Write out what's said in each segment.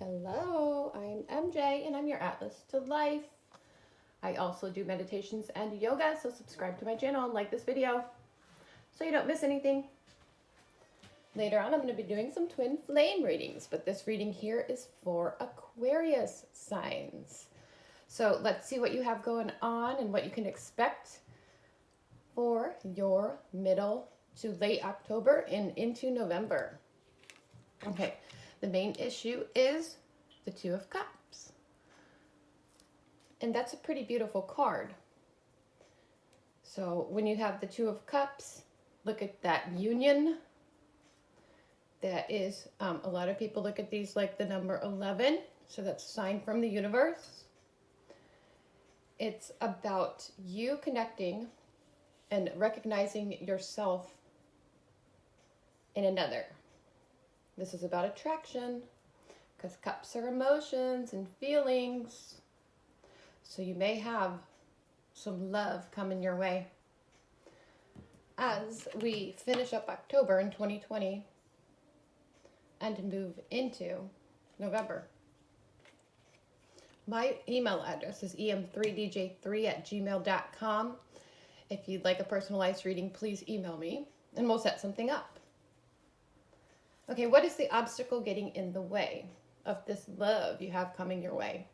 Hello, I'm MJ and I'm your Atlas to Life. I also do meditations and yoga, so subscribe to my channel and like this video so you don't miss anything. Later on, I'm going to be doing some twin flame readings, but this reading here is for Aquarius signs. So let's see what you have going on and what you can expect for your middle to late October and into November. Okay, the main issue is the Two of Cups. And that's a pretty beautiful card. So when you have the Two of Cups, look at that union. That is, a lot of people look at these like the number 11. So that's a sign from the universe. It's about you connecting and recognizing yourself in another. This is about attraction because cups are emotions and feelings. So you may have some love coming your way as we finish up October in 2020 and move into November. My email address is em3dj3@gmail.com. If you'd like a personalized reading, please email me and we'll set something up. Okay, what is the obstacle getting in the way of this love you have coming your way?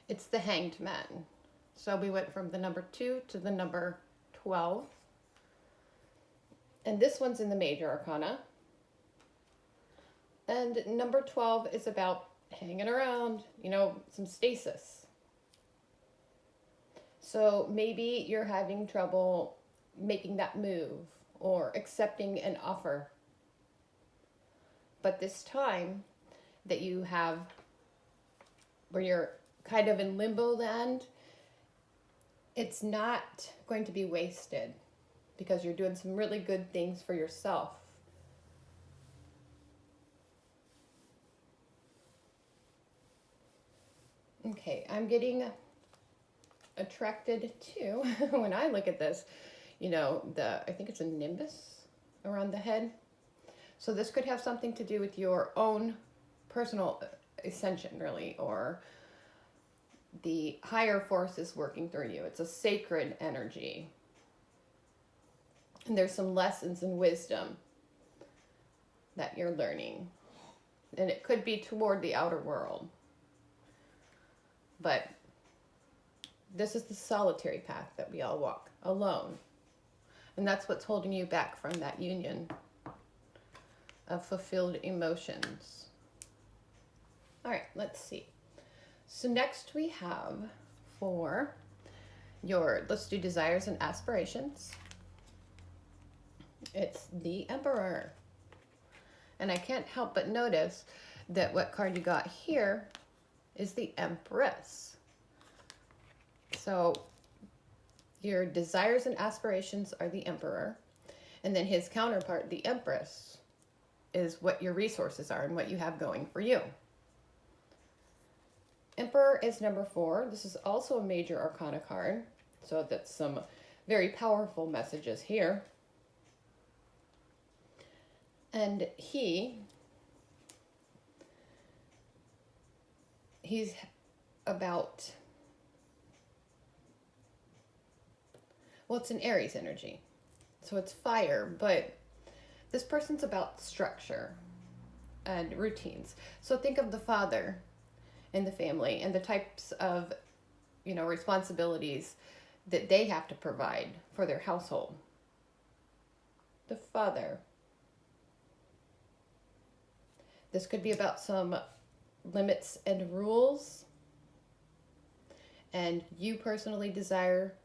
It's the Hanged Man. So we went from the number 2 to the number 12. And this one's in the major arcana. And number 12 is about hanging around, some stasis. So maybe you're having trouble making that move or accepting an offer. But this time that you have, where you're kind of in limbo land, it's not going to be wasted because you're doing some really good things for yourself. Okay, I'm getting attracted to, when I look at this, I think it's a nimbus around the head. So this could have something to do with your own personal ascension, really, or the higher forces working through you. It's a sacred energy. And there's some lessons and wisdom that you're learning. And it could be toward the outer world. But this is the solitary path that we all walk alone. And that's what's holding you back from that union of fulfilled emotions. All right, let's see. So next we have for let's do desires and aspirations. It's the Emperor. And I can't help but notice that what card you got here is the Empress. So your desires and aspirations are the Emperor. And then his counterpart, the Empress, is what your resources are and what you have going for you. Emperor is number 4. This is also a major arcana card. So that's some very powerful messages here. And he's about, it's an Aries energy. So it's fire, but this person's about structure and routines. So think of the father in the family and the types of, responsibilities that they have to provide for their household. The father. This could be about some limits and rules. And you personally desire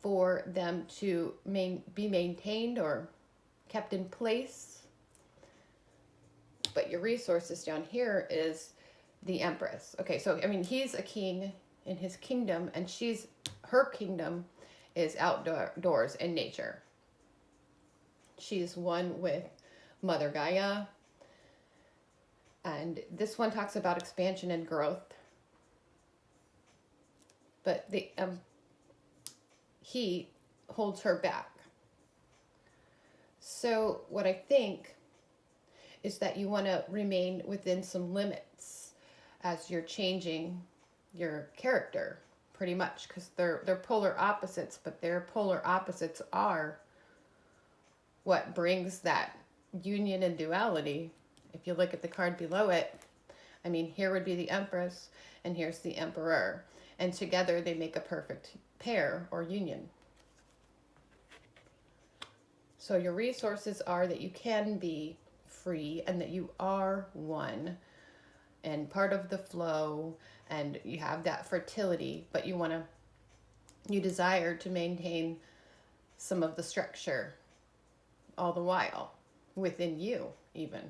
for them to be maintained or kept in place. But your resources down here is the Empress. Okay, so he's a king in his kingdom, and her kingdom is outdoors in nature. She's one with Mother Gaia. And this one talks about expansion and growth. But he holds her back. So what I think is that you want to remain within some limits as you're changing your character, pretty much, because they're polar opposites, but their polar opposites are what brings that union and duality. If you look at the card below it, I mean, here would be the Empress, and here's the Emperor. And together they make a perfect pair or union. So your resources are that you can be free and that you are one and part of the flow, and you have that fertility, but you desire to maintain some of the structure all the while within you, even,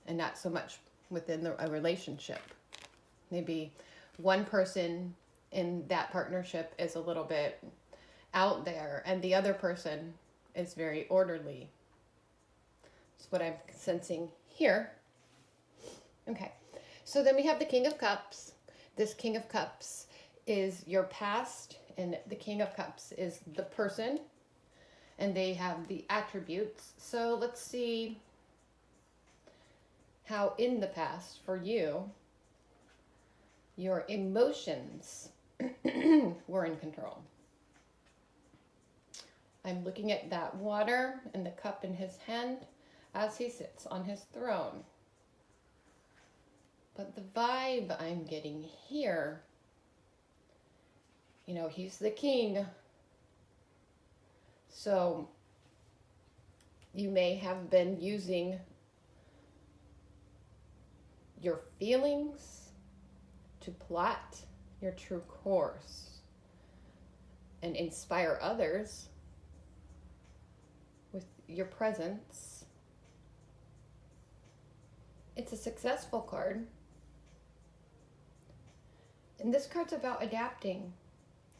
and not so much within a relationship. Maybe one person in that partnership is a little bit out there and the other person is very orderly. That's what I'm sensing here. Okay, so then we have the King of Cups. This King of Cups is your past, and the King of Cups is the person, and they have the attributes. So let's see how in the past for you, your emotions were in control. I'm looking at that water and the cup in his hand as he sits on his throne. But the vibe I'm getting here, you know, he's the king. So you may have been using your feelings to plot your true course and inspire others with your presence. It's a successful card. And this card's about adapting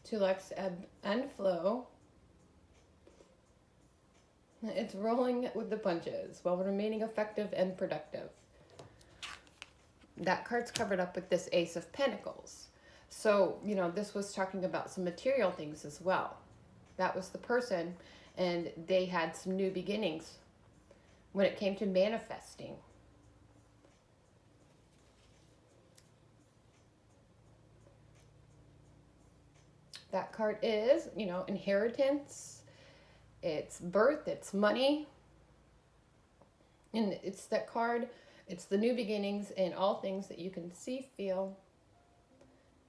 to life's ebb and flow. It's rolling with the punches while remaining effective and productive. That card's covered up with this Ace of Pentacles. So, you know, this was talking about some material things as well. That was the person, and they had some new beginnings when it came to manifesting. That card is, you know, inheritance, it's birth, it's money. And it's that card, it's the new beginnings in all things that you can see, feel,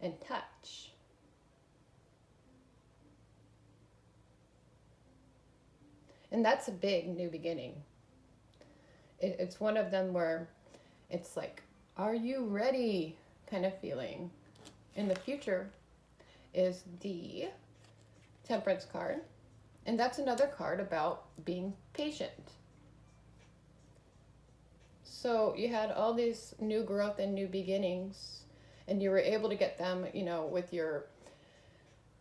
and touch. And that's a big new beginning. It's one of them where it's like, are you ready kind of feeling. In the future is the Temperance card. And that's another card about being patient. So you had all these new growth and new beginnings, and you were able to get them, you know,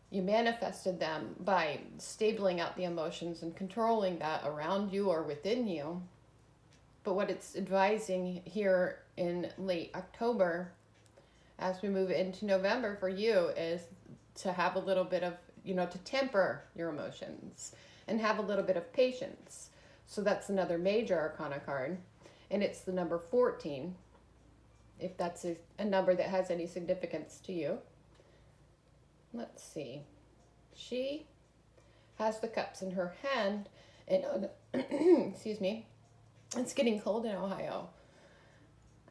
you manifested them by stabling out the emotions and controlling that around you or within you. But what it's advising here in late October, as we move into November for you, is to have a little bit of, you know, to temper your emotions and have a little bit of patience. So that's another major arcana card. And it's the number 14, if that's a number that has any significance to you. Let's see. She has the cups in her hand, and excuse me, it's getting cold in Ohio.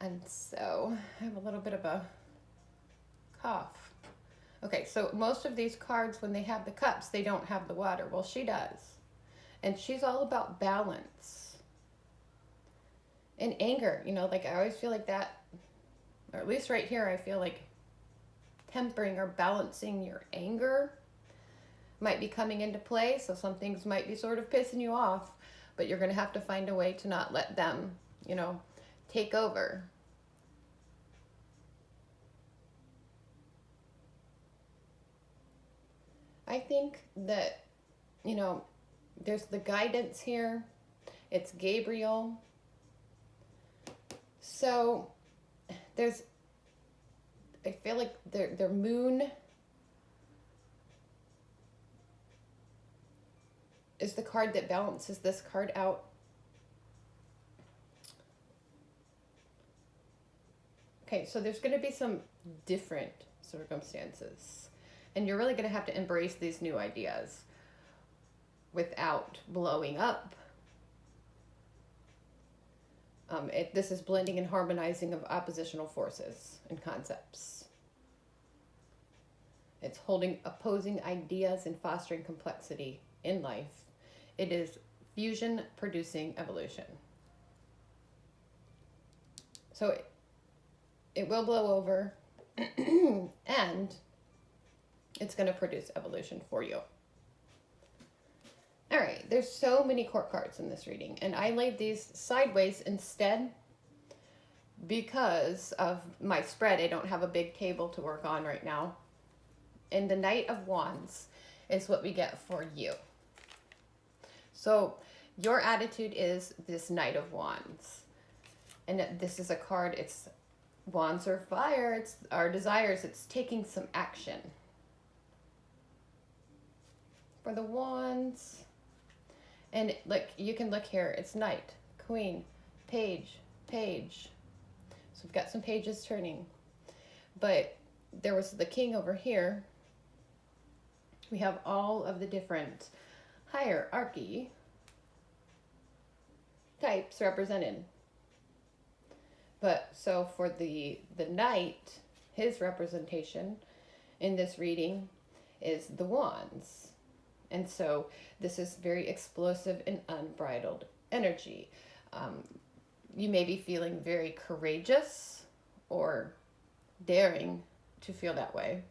And so I have a little bit of a cough. Okay, so most of these cards, when they have the cups, they don't have the water. Well, she does. And she's all about balance. And anger, you know, like I always feel like that, or at least right here, I feel like tempering or balancing your anger might be coming into play. So some things might be sort of pissing you off, but you're going to have to find a way to not let them, you know, take over. I think that, you know, there's the guidance here. It's Gabriel. So I feel like their moon is the card that balances this card out. Okay, so there's going to be some different circumstances. And you're really going to have to embrace these new ideas without blowing up. This is blending and harmonizing of oppositional forces and concepts. It's holding opposing ideas and fostering complexity in life. It is fusion producing evolution. So it will blow over and it's going to produce evolution for you. All right, there's so many court cards in this reading, and I laid these sideways instead because of my spread. I don't have a big table to work on right now. And the Knight of Wands is what we get for you. So your attitude is this Knight of Wands. And this is a card, it's wands are fire, it's our desires, it's taking some action. For the wands, and like you can look here, it's knight, queen, page, page. So we've got some pages turning. But there was the king over here. We have all of the different hierarchy types represented. But so for the knight, his representation in this reading is the wands. And so this is very explosive and unbridled energy. You may be feeling very courageous or daring to feel that way.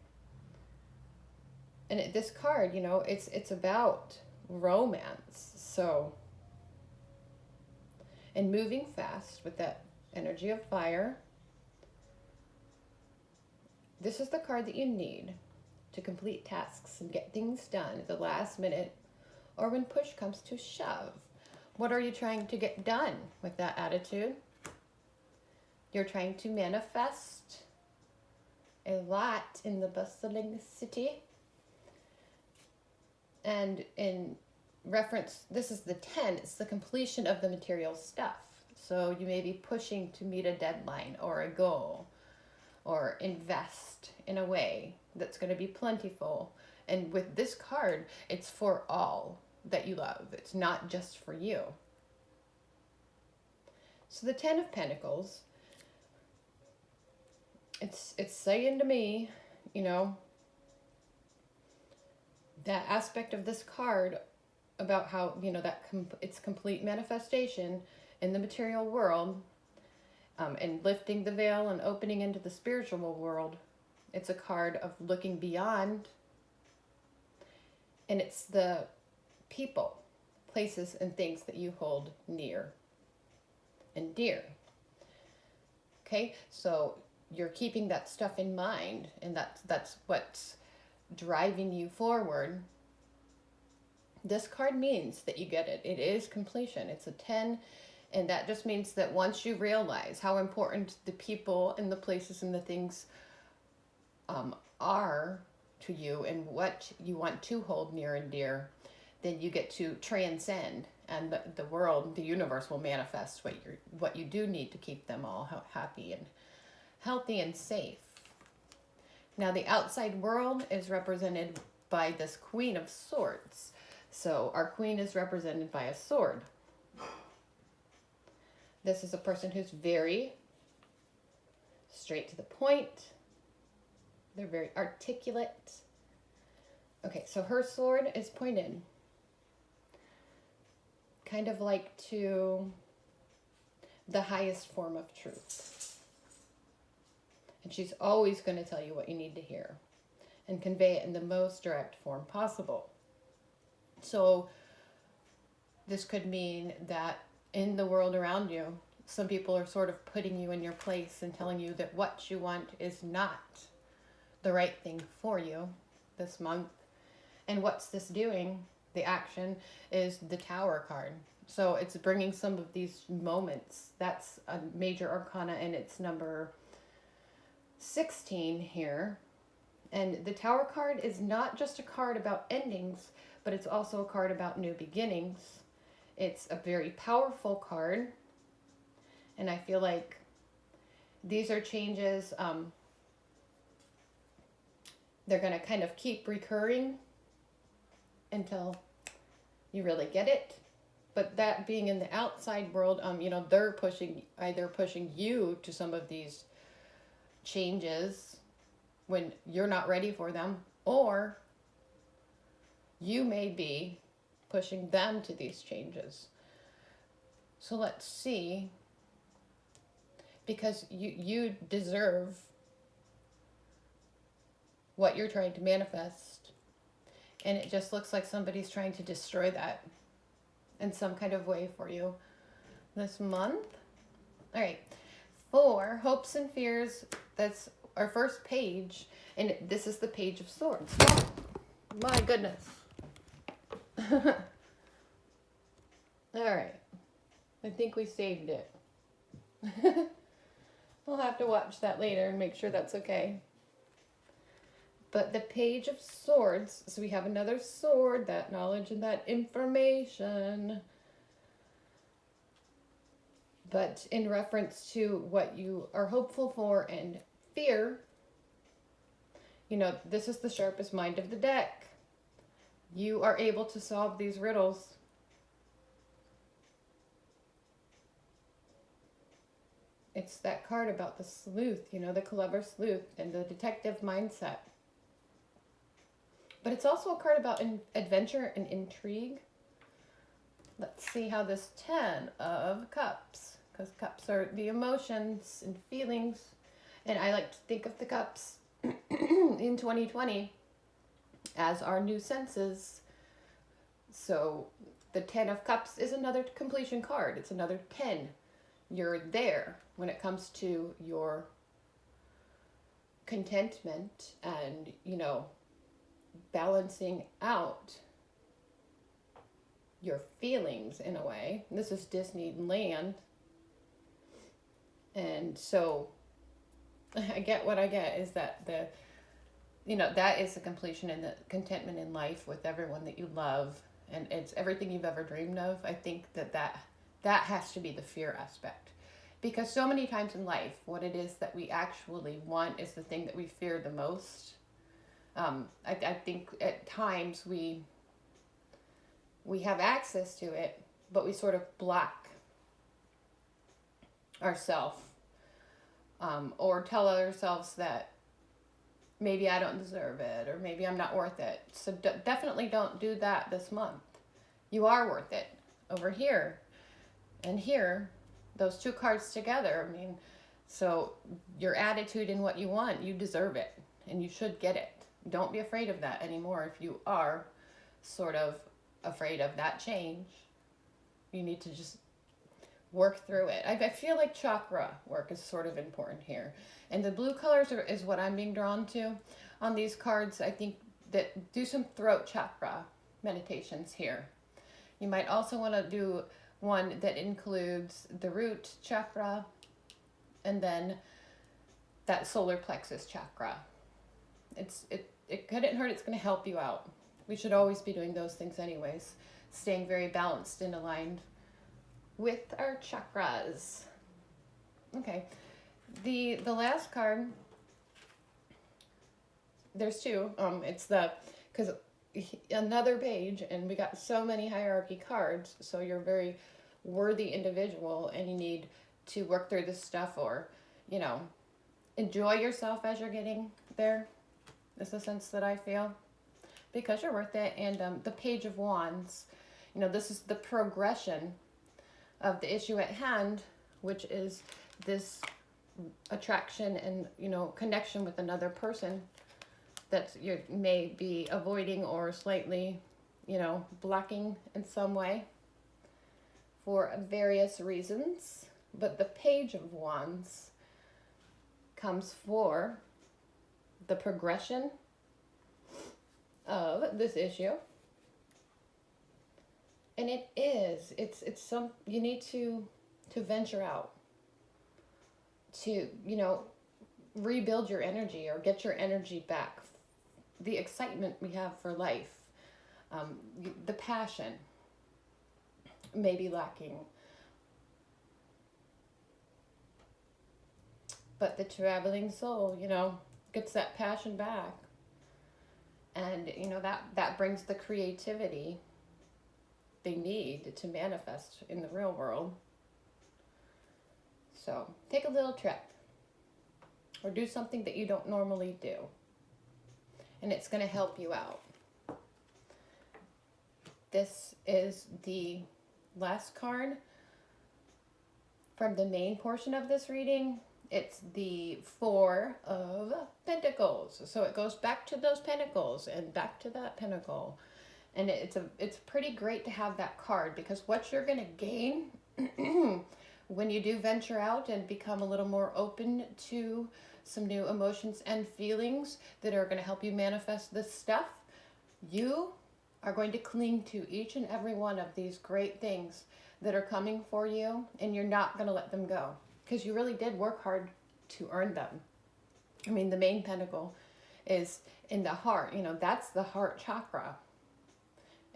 And this card, you know, it's about romance. So, and moving fast with that energy of fire. This is the card that you need to complete tasks and get things done at the last minute or when push comes to shove. What are you trying to get done with that attitude? You're trying to manifest a lot in the bustling city. And in reference, this is the 10, it's the completion of the material stuff. So you may be pushing to meet a deadline or a goal or invest in a way that's going to be plentiful. And with this card, it's for all that you love. It's not just for you. So the 10 of Pentacles, it's saying to me, you know, that aspect of this card about how, you know, that it's complete manifestation in the material world, and lifting the veil and opening into the spiritual world. It's a card of looking beyond, and it's the people, places, and things that you hold near and dear. Okay, so you're keeping that stuff in mind, and that's what's driving you forward. This card means that you get it. It is completion. It's a 10. And that just means that once you realize how important the people and the places and the things are to you and what you want to hold near and dear, then you get to transcend, and the world, the universe will manifest what you do need to keep them all happy and healthy and safe. Now the outside world is represented by this Queen of Swords. So our queen is represented by a sword. This is a person who's very straight to the point. They're very articulate. Okay, so her sword is pointed kind of like to the highest form of truth. And she's always going to tell you what you need to hear and convey it in the most direct form possible. So this could mean that in the world around you, some people are sort of putting you in your place and telling you that what you want is not the right thing for you this month. And what's this doing? The action is the Tower card. So it's bringing some of these moments. That's a major arcana, and it's number 16 here. And the Tower card is not just a card about endings, but it's also a card about new beginnings. It's a very powerful card, and I feel like These are changes, they're going to kind of keep recurring until you really get it. But that being in the outside world, you know, they're either pushing you to some of these changes when you're not ready for them, or you may be pushing them to these changes. So let's see, because you deserve what you're trying to manifest, and it just looks like somebody's trying to destroy that in some kind of way for you this month. All right, for hopes and fears, that's our first page, and this is the Page of Swords. Oh, my goodness. All right, I think we saved it. We'll have to watch that later and make sure that's okay. But the Page of Swords, so we have another sword, that knowledge and that information. But in reference to what you are hopeful for and fear, you know, this is the sharpest mind of the deck. You are able to solve these riddles. It's that card about the sleuth, you know, the clever sleuth and the detective mindset. But it's also a card about adventure and intrigue. Let's see how this 10 of Cups, because cups are the emotions and feelings. And I like to think of the cups in 2020 as our new senses. So the 10 of Cups is another completion card. It's another 10. You're there when it comes to your contentment and, you know, balancing out your feelings in a way. This is Disneyland. And so I get what I get is that you know, that is the completion and the contentment in life with everyone that you love. And it's everything you've ever dreamed of. I think that has to be the fear aspect. Because so many times in life, what it is that we actually want is the thing that we fear the most. I think at times we have access to it, but we sort of block ourselves, or tell ourselves that maybe I don't deserve it, or maybe I'm not worth it. So definitely don't do that this month. You are worth it. Over here and here, those two cards together, I mean, so your attitude and what you want, you deserve it, and you should get it. Don't be afraid of that anymore. If you are sort of afraid of that change, you need to just work through it. I feel like chakra work is sort of important here. And the blue colors is what I'm being drawn to on these cards. I think that do some throat chakra meditations here. You might also want to do one that includes the root chakra and then that solar plexus chakra. It couldn't hurt. It's going to help you out. We should always be doing those things anyways. Staying very balanced and aligned with our chakras. Okay. The last card, there's two. It's because another page, and we got so many hierarchy cards, so you're a very worthy individual, and you need to work through this stuff, or, you know, enjoy yourself as you're getting there. Is the sense that I feel, because you're worth it. And the Page of Wands, you know, this is the progression of the issue at hand, which is this attraction and, you know, connection with another person that you may be avoiding or slightly, you know, blocking in some way for various reasons. But the Page of Wands comes for the progression of this issue. And it's some, you need to venture out to, you know, rebuild your energy or get your energy back. The excitement we have for life, the passion may be lacking. But the traveling soul, you know, gets that passion back. And, you know, that brings the creativity they need to manifest in the real world. So take a little trip or do something that you don't normally do. And it's going to help you out. This is the last card from the main portion of this reading. It's the Four of Pentacles. So it goes back to those pentacles and back to that pentacle. And it's pretty great to have that card, because what you're going to gain when you do venture out and become a little more open to some new emotions and feelings that are going to help you manifest this stuff, you are going to cling to each and every one of these great things that are coming for you, and you're not going to let them go, because you really did work hard to earn them. I mean, the main pentacle is in the heart. You know, that's the heart chakra.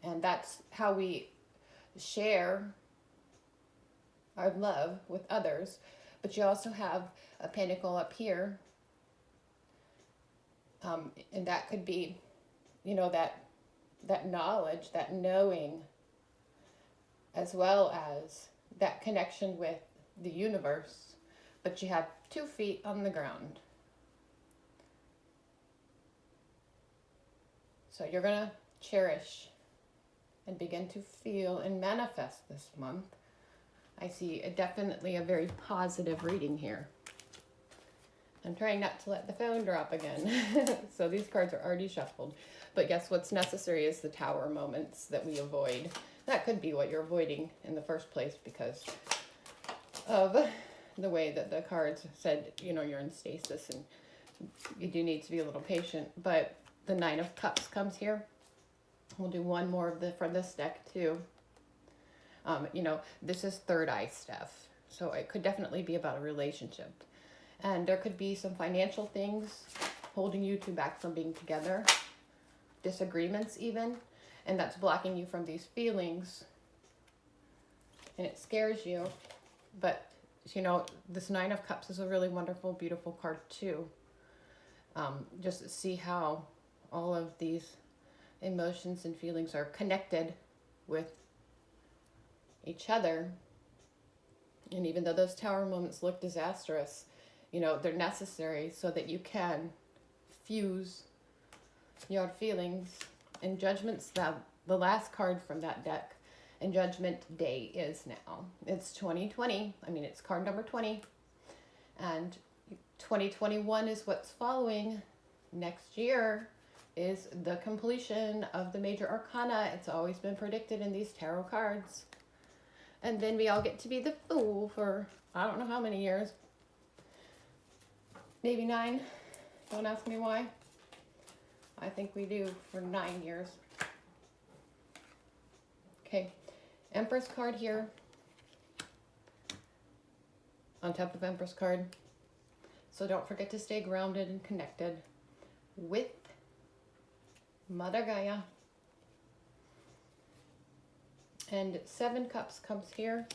And that's how we share our love with others. But you also have a pentacle up here. And that could be, you know, that knowledge, that knowing, as well as that connection with the universe. But you have 2 feet on the ground. So you're going to cherish and begin to feel and manifest this month. I see definitely a very positive reading here. I'm trying not to let the phone drop again. So these cards are already shuffled. But guess what's necessary is the tower moments that we avoid. That could be what you're avoiding in the first place, because of the way that the cards said, you know, you're in stasis and you do need to be a little patient. But the Nine of Cups comes here. We'll do one more of from this deck too. You know, this is third eye stuff. So it could definitely be about a relationship. And there could be some financial things holding you two back from being together. Disagreements even. And that's blocking you from these feelings. And it scares you. But, you know, this Nine of Cups is a really wonderful, beautiful card too. Just to see how all of these emotions and feelings are connected with each other. And even though those tower moments look disastrous, you know, they're necessary so that you can fuse your feelings. And Judgment's the last card from that deck. And Judgment Day is now. It's 2020. I mean, it's card number 20. And 2021 is what's following. Next year is the completion of the major arcana. It's always been predicted in these tarot cards. And then we all get to be the Fool for I don't know how many years. Maybe 9. Don't ask me why. I think we do for 9 years. Okay, Empress card here. On top of Empress card. So don't forget to stay grounded and connected with Mother Gaia. And 7 cups comes here.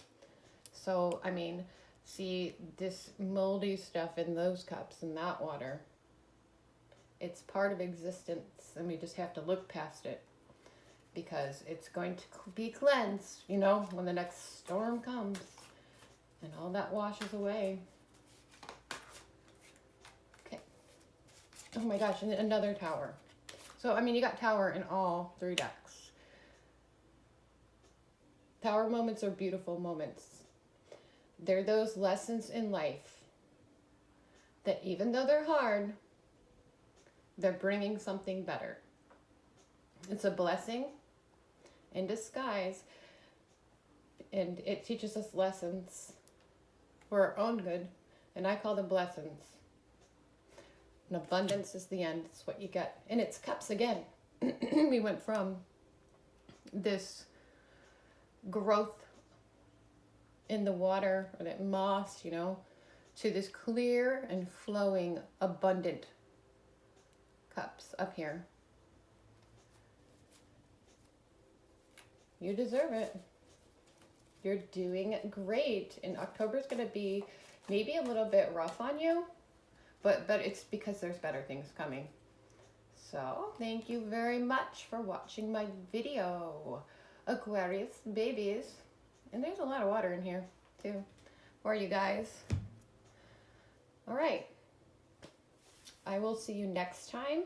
So, I mean, see this moldy stuff in those cups and that water. It's part of existence, and we just have to look past it, because it's going to be cleansed, you know, when the next storm comes and all that washes away. Okay. Oh my gosh, and another tower. So, I mean, you got tower in all 3 decks. Tower moments are beautiful moments. They're those lessons in life that even though they're hard, they're bringing something better. It's a blessing in disguise, and it teaches us lessons for our own good, and I call them blessings. And abundance is the end. It's what you get. And it's cups again. We went from this growth in the water, or that moss, you know, to this clear and flowing, abundant cups up here. You deserve it. You're doing great. And October is going to be maybe a little bit rough on you, but it's because there's better things coming. So thank you very much for watching my video, Aquarius babies. And there's a lot of water in here too for you guys. All right. I will see you next time.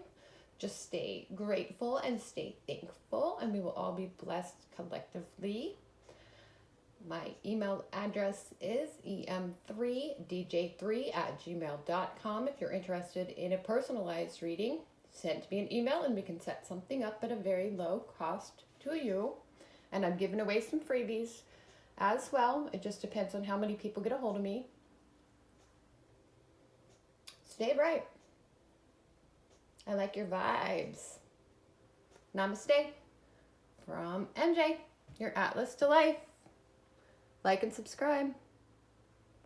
Just stay grateful and stay thankful, and we will all be blessed collectively. My email address is em3dj3@gmail.com. If you're interested in a personalized reading, send me an email and we can set something up at a very low cost to you. And I'm giving away some freebies as well. It just depends on how many people get a hold of me. Stay bright. I like your vibes. Namaste from MJ, your Atlas to life. Like and subscribe.